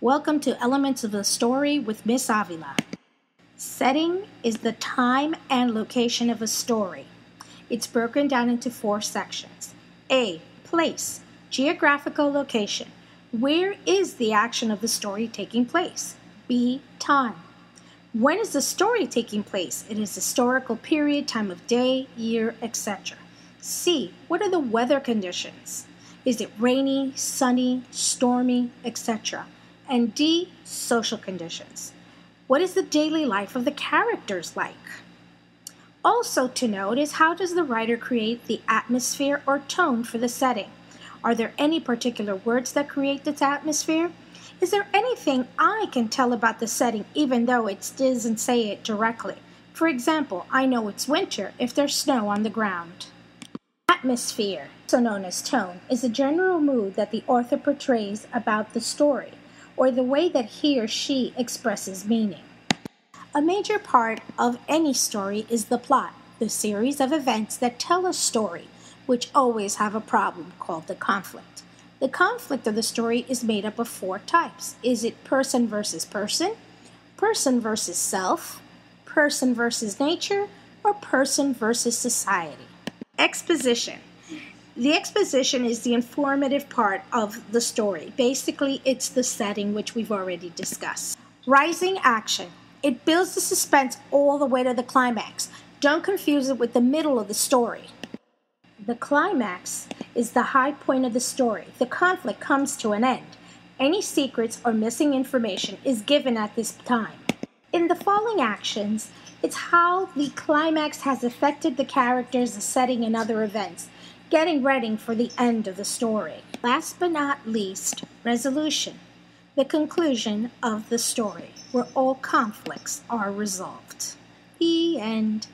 Welcome to Elements of the Story with Miss Avila. Setting is the time and location of a story. It's broken down into 4 sections. A. Place, geographical location. Where is the action of the story taking place? B. Time. When is the story taking place? It is historical period, time of day, year, etc. C. What are the weather conditions? Is it rainy, sunny, stormy, etc.? And D. Social conditions. What is the daily life of the characters like? Also to note is, how does the writer create the atmosphere or tone for the setting? Are there any particular words that create this atmosphere? Is there anything I can tell about the setting even though it doesn't say it directly? For example, I know it's winter if there's snow on the ground. Atmosphere, also known as tone, is a general mood that the author portrays about the story, or the way that he or she expresses meaning. A major part of any story is the plot, the series of events that tell a story, which always have a problem called the conflict. The conflict of the story is made up of 4 types. Is it person versus person versus self, person versus nature, or person versus society? Exposition. The exposition is the informative part of the story. Basically, it's the setting, which we've already discussed. Rising action. It builds the suspense all the way to the climax. Don't confuse it with the middle of the story. The climax is the high point of the story. The conflict comes to an end. Any secrets or missing information is given at this time. In the following actions, it's how the climax has affected the characters, the setting, and other events, getting ready for the end of the story. Last but not least, resolution, the conclusion of the story, where all conflicts are resolved. The end.